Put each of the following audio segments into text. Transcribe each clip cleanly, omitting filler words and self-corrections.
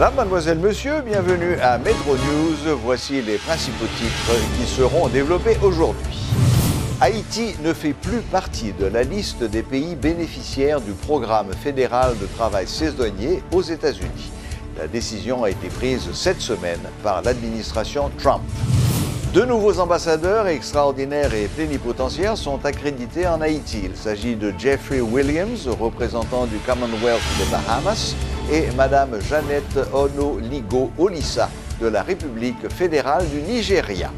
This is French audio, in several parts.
Madame, mademoiselle, monsieur, bienvenue à Metro News. Voici les principaux titres qui seront développés aujourd'hui. Haïti ne fait plus partie de la liste des pays bénéficiaires du programme fédéral de travail saisonnier aux États-Unis. La décision a été prise cette semaine par l'administration Trump. Deux nouveaux ambassadeurs extraordinaires et plénipotentiaires sont accrédités en Haïti. Il s'agit de Jeffrey Williams, représentant du Commonwealth des Bahamas, et Madame Jeannette Ono-Ligo Olissa de la République fédérale du Nigeria.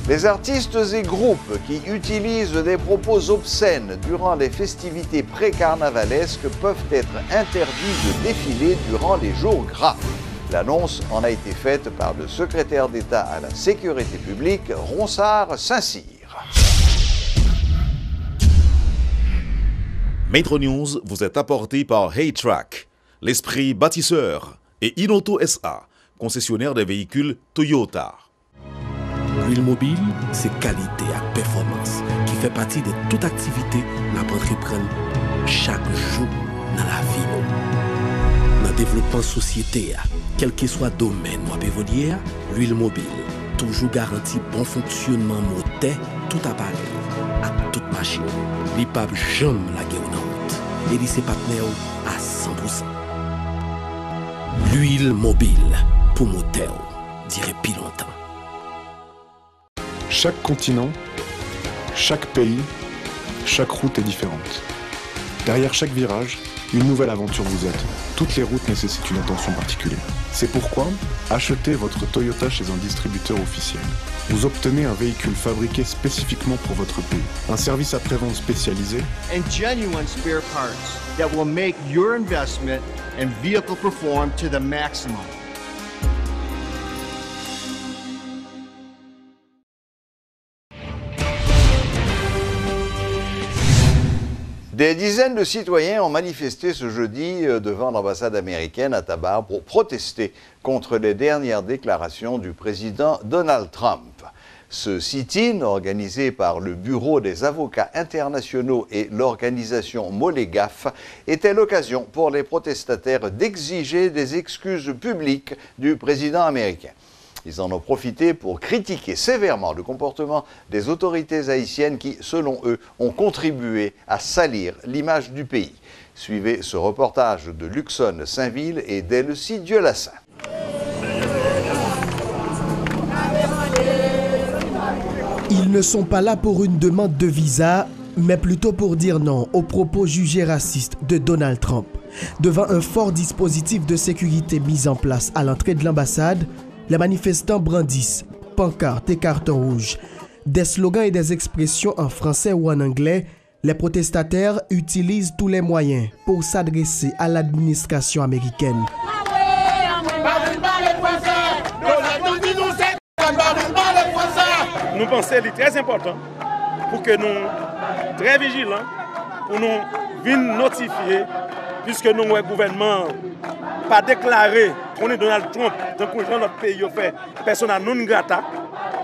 Les artistes et groupes qui utilisent des propos obscènes durant les festivités pré-carnavalesques peuvent être interdits de défiler durant les jours gras. L'annonce en a été faite par le secrétaire d'État à la Sécurité publique, Ronsard Saint-Cyr. Metro News vous est apporté par Haytrack, l'esprit bâtisseur, et Inoto SA, concessionnaire des véhicules Toyota. L'huile mobile, c'est qualité et performance qui fait partie de toute activité que nous entreprenons chaque jour dans la vie. Dans le développement de la société, quel que soit le domaine où vous évoluez, l'huile mobile toujours garantit bon fonctionnement moteur, tout appareil, à toute machine. L'IPAB jamais la guerre en route. Et ses partenaires à 100%. L'huile mobile pour moteur, dirait plus longtemps. Chaque continent, chaque pays, chaque route est différente. Derrière chaque virage, une nouvelle aventure vous attend. Toutes les routes nécessitent une attention particulière. C'est pourquoi, achetez votre Toyota chez un distributeur officiel. Vous obtenez un véhicule fabriqué spécifiquement pour votre pays, un service après-vente spécialisé and genuine spare parts that will make your investment and vehicle perform to the maximum. Des dizaines de citoyens ont manifesté ce jeudi devant l'ambassade américaine à Tabar pour protester contre les dernières déclarations du président Donald Trump. Ce sit-in, organisé par le Bureau des avocats internationaux et l'organisation Molegaf, était l'occasion pour les protestataires d'exiger des excuses publiques du président américain. Ils en ont profité pour critiquer sévèrement le comportement des autorités haïtiennes qui, selon eux, ont contribué à salir l'image du pays. Suivez ce reportage de Luxon Saint-Ville et d'Elsie Dieulassant. Ils ne sont pas là pour une demande de visa, mais plutôt pour dire non aux propos jugés racistes de Donald Trump. Devant un fort dispositif de sécurité mis en place à l'entrée de l'ambassade, les manifestants brandissent pancartes et cartons rouges. Des slogans et des expressions en français ou en anglais, les protestataires utilisent tous les moyens pour s'adresser à l'administration américaine. Nous pensons que c'est très important pour que nous soyons très vigilants, pour nous venir notifier, puisque nous, le gouvernement, pas déclaré qu'on est Donald Trump, donc dans notre pays, on fait persona non grata.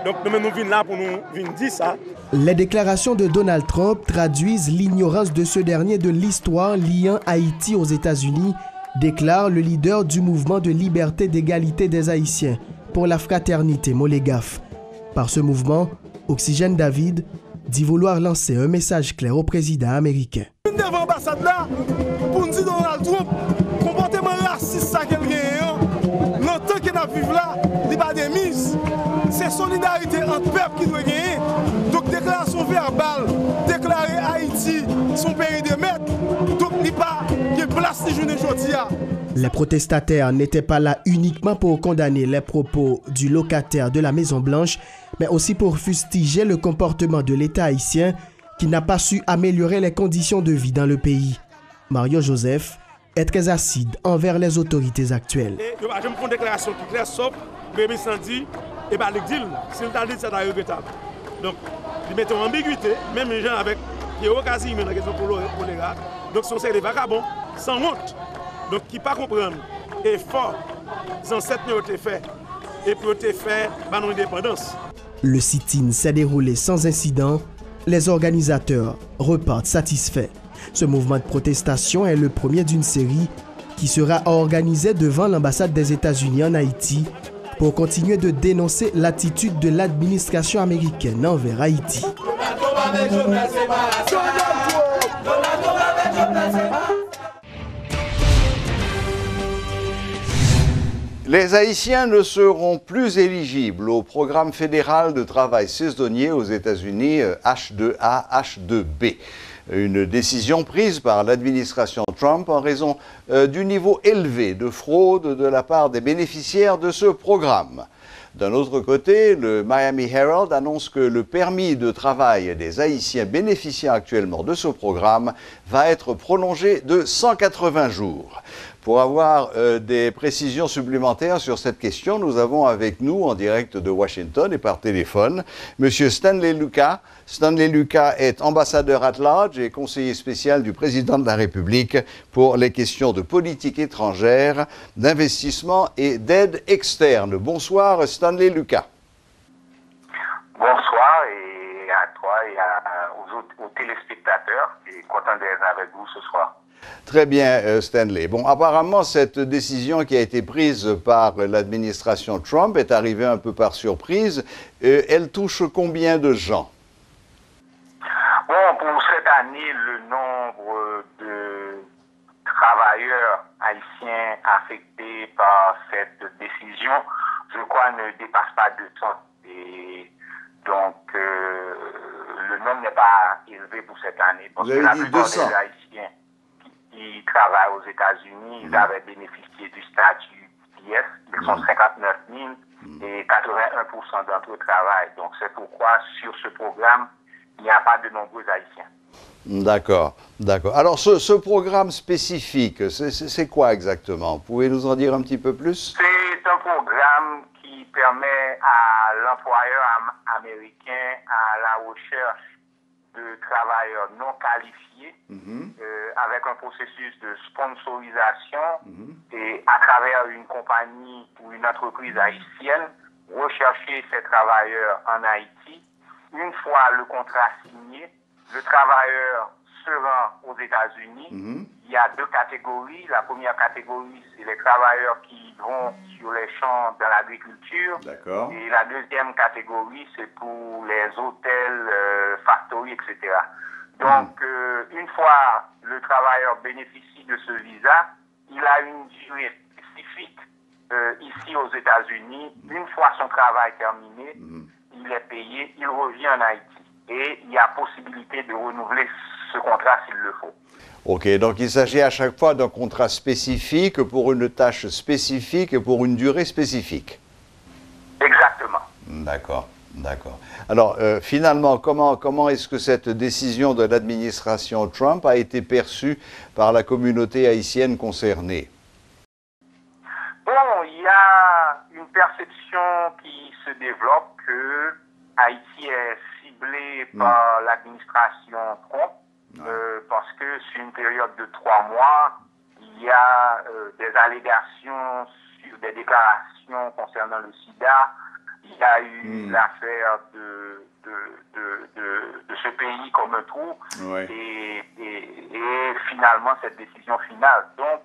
Donc nous venons là pour nous venir dire ça. Les déclarations de Donald Trump traduisent l'ignorance de ce dernier de l'histoire liant Haïti aux États-Unis, déclare le leader du mouvement de liberté d'égalité des Haïtiens pour la fraternité Molegaf. Par ce mouvement, Oxygène David dit vouloir lancer un message clair au président américain. Devant l'ambassade là, pour nous dire Donald Trump, comportement raciste ça qu'elle gagne, longtemps qu'elle a vécu là, il n'y a pas de mise. C'est solidarité entre peuples qui doit gagner. Donc déclaration verbale, déclarer Haïti son pays de maître, donc il n'y a pas de place de journée aujourd'hui. Les protestataires n'étaient pas là uniquement pour condamner les propos du locataire de la Maison-Blanche, mais aussi pour fustiger le comportement de l'État haïtien qui n'a pas su améliorer les conditions de vie dans le pays. Mario Joseph est très acide envers les autorités actuelles. Je me fais une déclaration qui est très sobre, mais il dit, et bien, il dit, c'est regrettable. Donc, il met en ambiguïté, même les gens avec qui ont occasion dans la question pour les gars. Donc, ce sont des vagabonds sans honte. Donc, qui ne pas comprendre l'effort que ancêtres ont fait et pour faire notre indépendance. Le sit-in s'est déroulé sans incident. Les organisateurs repartent satisfaits. Ce mouvement de protestation est le premier d'une série qui sera organisé devant l'ambassade des États-Unis en Haïti pour continuer de dénoncer l'attitude de l'administration américaine envers Haïti. Les Haïtiens ne seront plus éligibles au programme fédéral de travail saisonnier aux États-Unis H2A, H2B. Une décision prise par l'administration Trump en raison du niveau élevé de fraude de la part des bénéficiaires de ce programme. D'un autre côté, le Miami Herald annonce que le permis de travail des Haïtiens bénéficiant actuellement de ce programme va être prolongé de 180 jours. Pour avoir des précisions supplémentaires sur cette question, nous avons avec nous, en direct de Washington et par téléphone, M. Stanley Lucas. Stanley Lucas est ambassadeur at large et conseiller spécial du président de la République pour les questions de politique étrangère, d'investissement et d'aide externe. Bonsoir, Stanley Lucas. Bonsoir et à toi et aux téléspectateurs. Et content d'être avec vous ce soir. Très bien, Stanley. Bon, apparemment, cette décision qui a été prise par l'administration Trump est arrivée un peu par surprise. Elle touche combien de gens? Bon, pour cette année, le nombre de travailleurs haïtiens affectés par cette décision, je crois, ne dépasse pas 200. Et donc, le nombre n'est pas élevé pour cette année. Parce que la plupart des Haïtiens qui travaillent aux États-Unis, ils avaient bénéficié du statut PS, ils sont 59 000 et 81% d'entre eux travaillent. Donc c'est pourquoi sur ce programme, il n'y a pas de nombreux Haïtiens. D'accord, d'accord. Alors ce programme spécifique, c'est quoi exactement? Vous pouvez nous en dire un petit peu plus? C'est un programme qui permet à l'employeur américain à la recherche de travailleurs non qualifiés avec un processus de sponsorisation et à travers une compagnie ou une entreprise haïtienne, rechercher ces travailleurs en Haïti. Une fois le contrat signé, le travailleur se rend aux États-Unis. Il y a deux catégories. La première catégorie, c'est les travailleurs qui vont sur les champs dans l'agriculture. Et la deuxième catégorie, c'est pour les hôtels, factories, etc. Donc, une fois le travailleur bénéficie de ce visa, il a une durée spécifique ici aux États-Unis. Une fois son travail terminé, il est payé, il revient en Haïti. Et il y a possibilité de renouveler ce contrat s'il le faut. Ok, donc il s'agit à chaque fois d'un contrat spécifique pour une tâche spécifique et pour une durée spécifique. Exactement. D'accord, d'accord. Alors finalement, comment est-ce que cette décision de l'administration Trump a été perçue par la communauté haïtienne concernée? Bon, il y a une perception qui se développe que Haïti est ciblé par l'administration Trump. Parce que sur une période de 3 mois, il y a des allégations sur des déclarations concernant le sida. Il y a eu l'affaire de ce pays comme un trou. Et finalement, cette décision finale. Donc,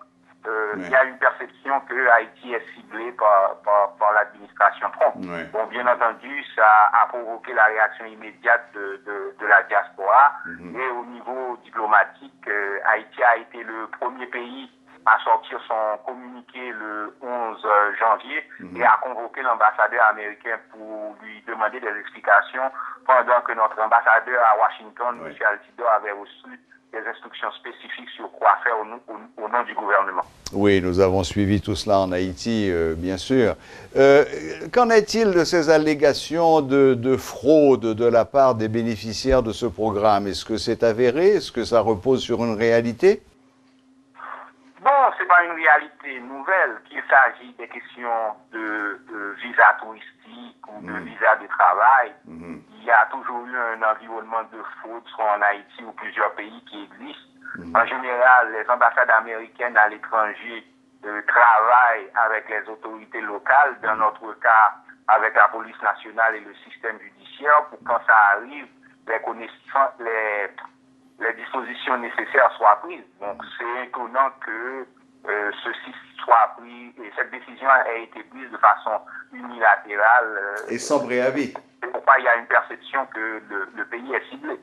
il y a une perception que Haïti est ciblé par l'administration Trump. Bon, bien entendu, ça a provoqué la réaction immédiate de la diaspora. Et au niveau diplomatique, Haïti a été le premier pays à sortir son communiqué le 11 janvier et a convoqué l'ambassadeur américain pour lui demander des explications pendant que notre ambassadeur à Washington, M. Altidore, avait reçu des instructions spécifiques sur quoi faire au nom du gouvernement. Oui, nous avons suivi tout cela en Haïti, bien sûr. Qu'en est-il de ces allégations de fraude de la part des bénéficiaires de ce programme? Est-ce que c'est avéré? Est-ce que ça repose sur une réalité? Bon, ce n'est pas une réalité nouvelle, qu'il s'agit des questions de visa touristique ou de visa de travail. Il y a toujours eu un environnement de fraude, soit en Haïti ou plusieurs pays qui existent. En général, les ambassades américaines à l'étranger travaillent avec les autorités locales, dans notre cas avec la police nationale et le système judiciaire, pour quand ça arrive, les dispositions nécessaires soient prises. Donc c'est étonnant que ceci soit pris, et cette décision a été prise de façon unilatérale. Et sans préavis. C'est pourquoi il y a une perception que le pays est ciblé.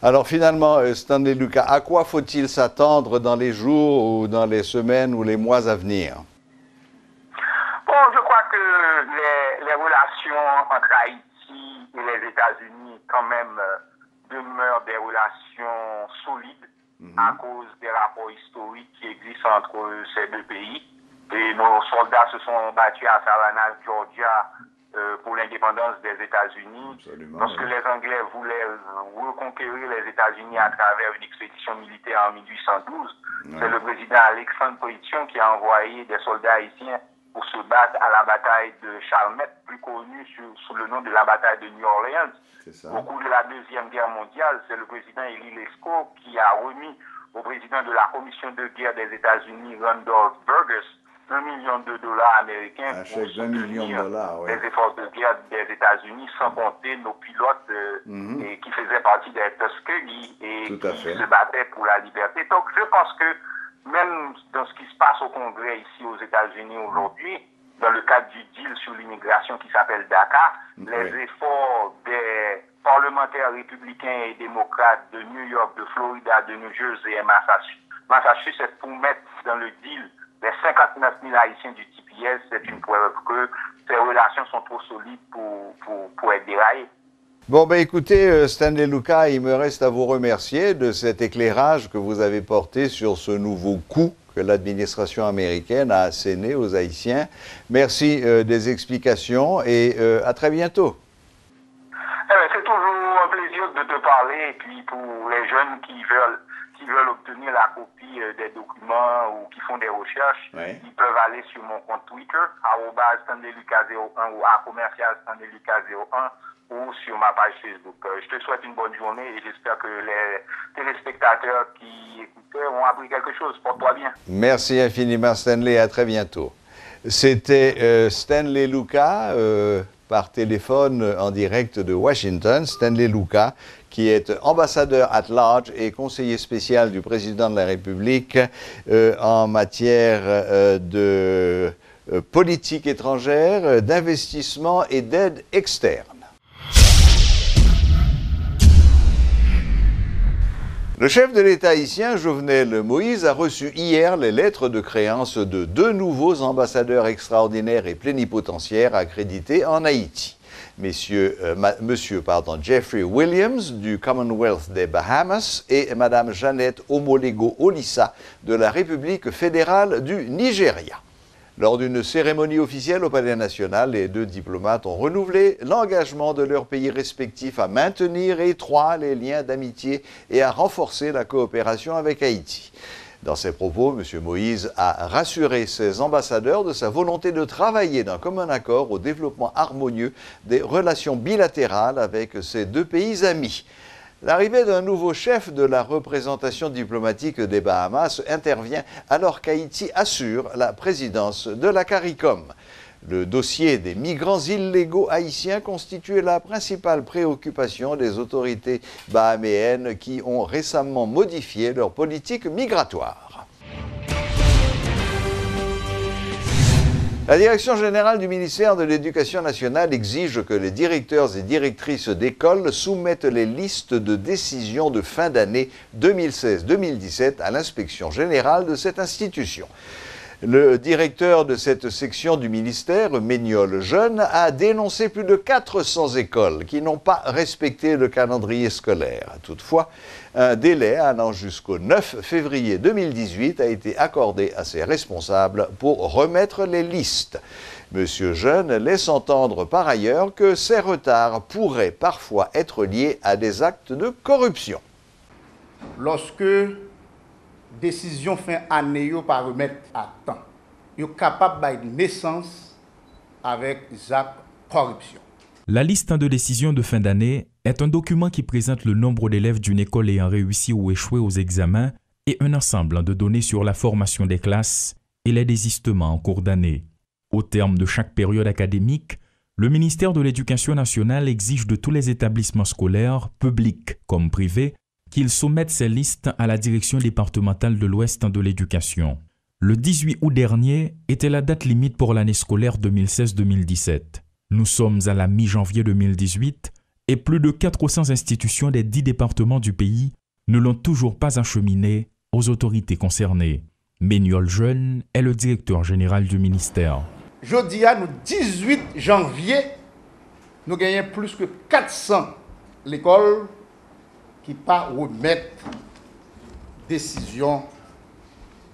Alors finalement, Stanley Lucas, à quoi faut-il s'attendre dans les jours ou dans les semaines ou les mois à venir? Bon, je crois que les relations entre Haïti et les États-Unis quand même demeurent des relations solides à cause des rapports historiques qui existent entre ces deux pays. Et nos soldats se sont battus à Savannah, Georgia, pour l'indépendance des États-Unis. Lorsque les Anglais voulaient reconquérir les États-Unis à travers une expédition militaire en 1812, c'est le président Alexandre Poitillon qui a envoyé des soldats haïtiens pour se battre à la bataille de Chalmette, plus connue sous le nom de la bataille de New Orleans. Au cours de la Deuxième Guerre mondiale, c'est le président Élie Lescaut qui a remis au président de la Commission de guerre des États-Unis, Randolph Burgess, $1 million américains pour soutenir les efforts de guerre des États-Unis, sans compter nos pilotes et qui faisaient partie des Tuskegee et qui se battaient pour la liberté. Donc je pense que même dans ce qui se passe au Congrès ici aux États-Unis aujourd'hui, dans le cadre du deal sur l'immigration qui s'appelle DACA, les efforts des parlementaires républicains et démocrates de New York, de Florida, de New Jersey et Massachusetts pour mettre dans le deal les 59 000 Haïtiens du TPS, c'est une preuve que ces relations sont trop solides pour être déraillées. Bon, ben écoutez, Stanley Lucas, il me reste à vous remercier de cet éclairage que vous avez porté sur ce nouveau coup que l'administration américaine a asséné aux Haïtiens. Merci des explications et à très bientôt. C'est toujours un plaisir de te parler et puis pour les jeunes qui veulent obtenir la copie des documents ou qui font des recherches, ils peuvent aller sur mon compte Twitter, @StanleyLucas01 ou @StanleyLucas01 ou sur ma page Facebook. Je te souhaite une bonne journée et j'espère que les téléspectateurs qui écoutaient ont appris quelque chose. Porte-toi bien. Merci infiniment Stanley, à très bientôt. C'était Stanley Lucas par téléphone en direct de Washington. Stanley Lucas, qui est ambassadeur at large et conseiller spécial du président de la République en matière de politique étrangère, d'investissement et d'aide externe. Le chef de l'État haïtien, Jovenel Moïse, a reçu hier les lettres de créance de 2 nouveaux ambassadeurs extraordinaires et plénipotentiaires accrédités en Haïti. Monsieur Jeffrey Williams du Commonwealth des Bahamas et Madame Jeannette Omolego Olissa de la République fédérale du Nigeria. Lors d'une cérémonie officielle au Palais national, les 2 diplomates ont renouvelé l'engagement de leurs pays respectifs à maintenir étroits les liens d'amitié et à renforcer la coopération avec Haïti. Dans ses propos, M. Moïse a rassuré ses ambassadeurs de sa volonté de travailler d'un commun accord au développement harmonieux des relations bilatérales avec ces 2 pays amis. L'arrivée d'un nouveau chef de la représentation diplomatique des Bahamas intervient alors qu'Haïti assure la présidence de la CARICOM. Le dossier des migrants illégaux haïtiens constitue la principale préoccupation des autorités bahaméennes qui ont récemment modifié leur politique migratoire. La Direction générale du ministère de l'Éducation nationale exige que les directeurs et directrices d'école soumettent les listes de décisions de fin d'année 2016-2017 à l'inspection générale de cette institution. Le directeur de cette section du ministère, Méniol Jeune, a dénoncé plus de 400 écoles qui n'ont pas respecté le calendrier scolaire. Toutefois, un délai allant jusqu'au 9 février 2018 a été accordé à ses responsables pour remettre les listes. Monsieur Jeune laisse entendre par ailleurs que ces retards pourraient parfois être liés à des actes de corruption. Lorsque décision fin année yo pas remettre à temps, yo capable de naissance avec actes corruption. La liste de décisions de fin d'année est un document qui présente le nombre d'élèves d'une école ayant réussi ou échoué aux examens et un ensemble de données sur la formation des classes et les désistements en cours d'année. Au terme de chaque période académique, le ministère de l'Éducation nationale exige de tous les établissements scolaires, publics comme privés, qu'il soumette ces listes à la direction départementale de l'Ouest de l'éducation. Le 18 août dernier était la date limite pour l'année scolaire 2016-2017. Nous sommes à la mi-janvier 2018 et plus de 400 institutions des 10 départements du pays ne l'ont toujours pas acheminé aux autorités concernées. Méniol Jeune est le directeur général du ministère. Jeudi à nous 18 janvier, nous gagnons plus que 400 l'école qui pas remettre décision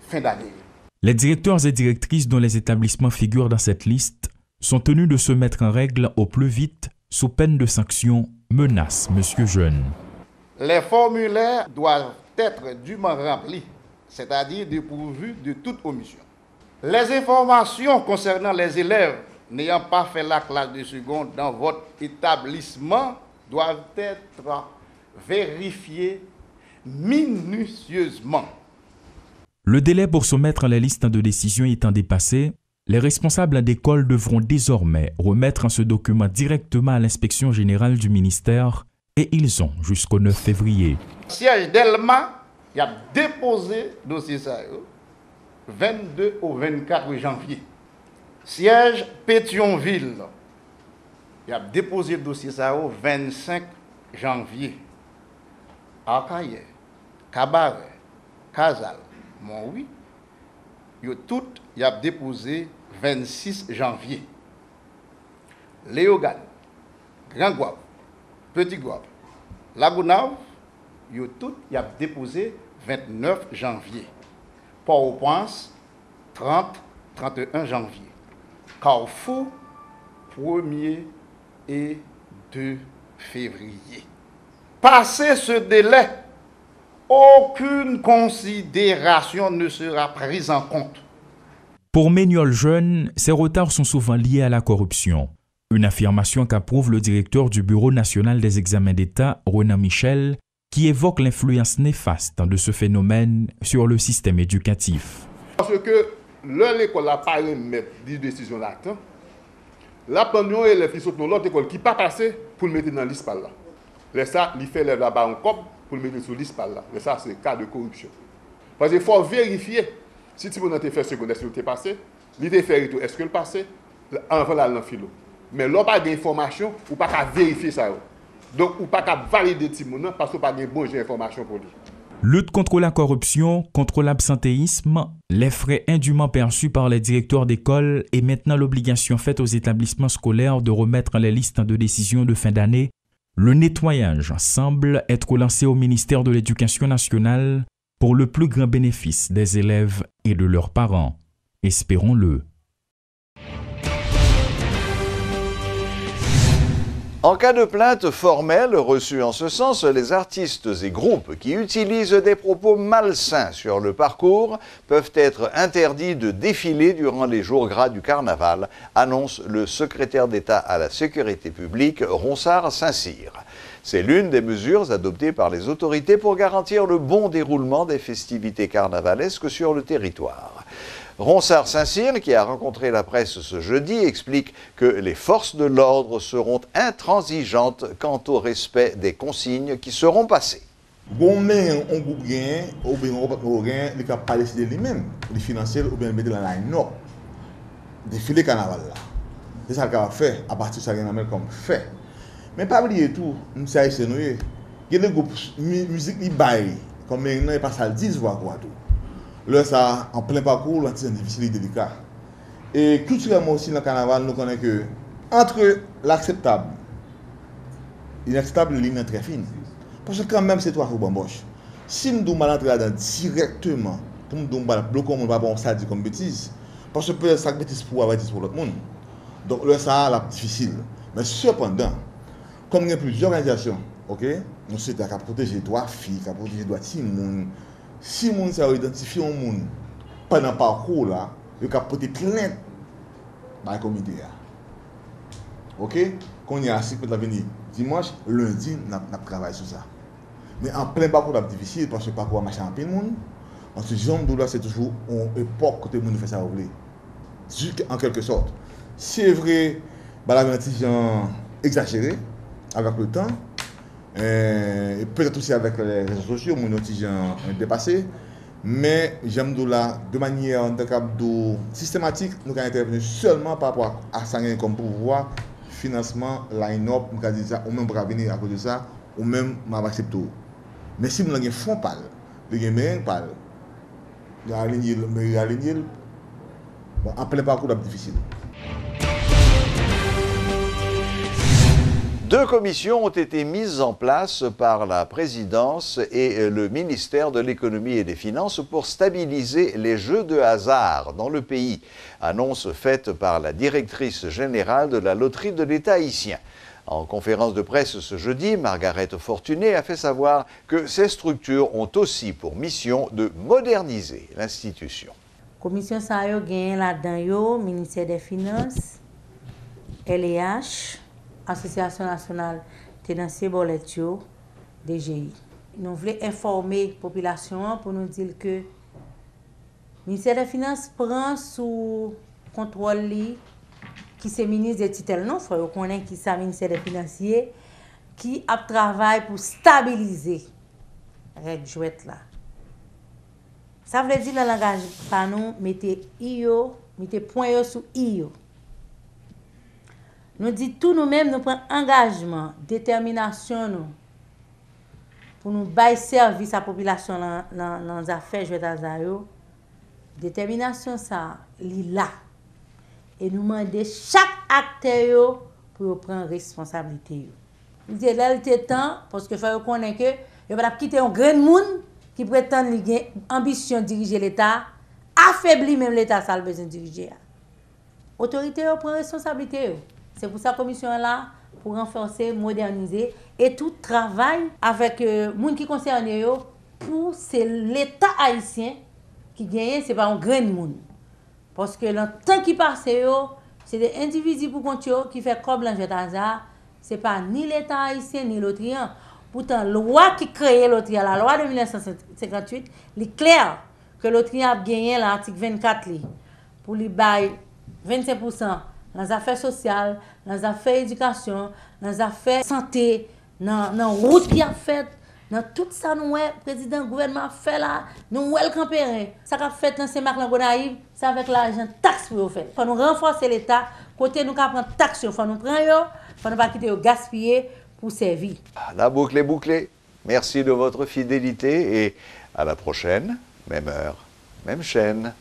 fin d'année. Les directeurs et directrices dont les établissements figurent dans cette liste sont tenus de se mettre en règle au plus vite sous peine de sanctions, menace Monsieur Jeune. Les formulaires doivent être dûment remplis, c'est-à-dire dépourvus de toute omission. Les informations concernant les élèves n'ayant pas fait la classe de seconde dans votre établissement doivent être vérifiées minutieusement. Le délai pour soumettre les listes de décision étant dépassé, les responsables d'école devront désormais remettre ce document directement à l'inspection générale du ministère et ils ont jusqu'au 9 février. Siège d'Elma, il a déposé dossier ça 22 au 24 janvier. Siège Pétionville, il a déposé dossier ça 25 janvier. Arcaille, Cabaret, Casal, Montouis, il a déposé 26 janvier. Léogane, Grand Gouave, Petit Gouave, Lagounave, il a déposé 29 janvier. Port-au-Prince, 30-31 janvier. Carrefour, 1er et 2 février. Passé ce délai, aucune considération ne sera prise en compte. Pour Méniol Jeune, ces retards sont souvent liés à la corruption. Une affirmation qu'approuve le directeur du Bureau national des examens d'État, Renan Michel, qui évoque l'influence néfaste de ce phénomène sur le système éducatif. Parce que l'école n'a pas remettre des décisions là-dedans, la pension élève qui sont dans l'autre école qui n'a pas passé pour le mettre dans la liste par là. Les ça, il fait là-bas en cop pour le mettre sur la liste par là. Mais ça, c'est le cas de corruption. Parce qu'il faut vérifier si tu as fait secondaire, si tu es passé, il t'a fait tout, est-ce que le passé, avant la philo. Mais là, pas d'information, ou pas qu'à vérifier ça. Donc, ou pas qu'à valider ce monde parce qu'on n'a pas de bonnes informations pour lui. Lutte contre la corruption, contre l'absentéisme, les frais indûment perçus par les directeurs d'école et maintenant l'obligation faite aux établissements scolaires de remettre les listes de décision de fin d'année, le nettoyage semble être lancé au ministère de l'Éducation nationale pour le plus grand bénéfice des élèves et de leurs parents. Espérons-le. En cas de plainte formelle reçue en ce sens, les artistes et groupes qui utilisent des propos malsains sur le parcours peuvent être interdits de défiler durant les jours gras du carnaval, annonce le secrétaire d'État à la sécurité publique, Ronsard Saint-Cyr. C'est l'une des mesures adoptées par les autorités pour garantir le bon déroulement des festivités carnavalesques sur le territoire. Ronsard Saint-Cyr, qui a rencontré la presse ce jeudi, explique que les forces de l'ordre seront intransigeantes quant au respect des consignes qui seront passées. On groupe gain ou bien on gain les cap pas décider lui-même, les financiers ou bien mettre dans la non. Défilé carnaval là. C'est ça qu'il va faire à partir de ça qu'il a comme fait. Mais pas oublier tout, nous ça c'est nous. Il y a des groupes musique qui bail comme maintenant il passe à 10 voix quoi tout. Là, ça, en plein parcours, c'est difficile et délicat. Et culturellement aussi, dans le carnaval, nous connaissons que entre l'acceptable et l'inacceptable, la ligne est très fine. Parce que quand même, c'est toi qui bamboche. Si nous devons entrer là-dedans directement, nous devons bloquer, on ne va pas ça dire comme bêtise. Parce que peut-être ça bêtise pour avoir bêtise pour l'autre monde. Donc là, ça, c'est difficile. Mais cependant, comme il y a plusieurs organisations, ok, nous sommes à protéger les droits filles, à protéger les droits de si moun sa identifié un moun pendant le parcours là, il a porté plainte dans le comité. OK? Quand il y a assez pour venir dimanche, lundi, on travaille sur ça. Mais en plein parcours, c'est difficile parce que le parcours a marché en plein monde. Parce que Jean Doula, c'est toujours une époque que tout le monde fait ça en quelque sorte. C'est vrai, la exagéré avec le temps. Peut-être aussi avec les réseaux sociaux, mon étudiant dépassé. Mais j'aime de manière systématique, nous avons intervenu seulement par rapport à ça comme pouvoir, financement, line-up, nous avons dit ça, ou même pour venir à cause de ça, ou même m'accepter. Mais si nous avons un fonds pâle, nous avons un moyen pâle, nous avons aligné, bon, en plein parcours difficile. 2 commissions ont été mises en place par la présidence et le ministère de l'économie et des finances pour stabiliser les jeux de hasard dans le pays. Annonce faite par la directrice générale de la loterie de l'État haïtien. En conférence de presse ce jeudi, Margaret Fortuné a fait savoir que ces structures ont aussi pour mission de moderniser l'institution. Commission ça yo gagne là-dedans ministère des Finances, LEH, Association nationale tenancier boletio, DGI. Nous voulons informer la population pour nous dire que le ministère des Finances prend sous contrôle qui c'est ministre des tutelles. Non, il faut connaître qui c'est le ministère des Finances qui a travaillé pour stabiliser les règles jouettes là. Ça veut dire dans le langage par nous, mettez IO, mettez point sur IO. Nous disons tout nous-mêmes, nous prenons engagement, détermination nous, pour nous bailler service à la population dans les affaires jouées dans les détermination ça, là. Et nous demandons chaque acteur pour prendre responsabilité. Nous disons là, il est temps, parce qu'il faut connaître que il ne faut pas quitter un grand monde qui prétend avoir ambition de diriger l'État, affaiblir même l'État, ça a besoin de diriger. L'autorité prend responsabilité. C'est pour ça que la commission est là, pour renforcer, moderniser et tout travail avec les gens qui concernent pour c'est l'État haïtien qui gagne, ce n'est pas un grand monde. Parce que le temps qui passe, c'est des individus pour compte qui font comme l'enjeu d'hasard. Ce n'est pas ni l'État haïtien ni l'autre. Pourtant, la loi qui crée l'autre, la loi de 1958, il est clair que l'autre a gagné l'article 24 pour lui bailler 25%. Dans les affaires sociales, dans les affaires éducation, dans les affaires santé, dans la route qui a fait, dans tout ça, nous, le président du gouvernement a fait là, nous, le campérin. Ça a fait dans Saint-Marc Langonaïve, c'est avec l'argent taxe pour faire. Il faut nous renforcer l'État, côté nous prendre taxe, il faut nous prendre, il faut ne pas quitter gaspiller pour servir. La boucle est bouclée. Merci de votre fidélité et à la prochaine, même heure, même chaîne.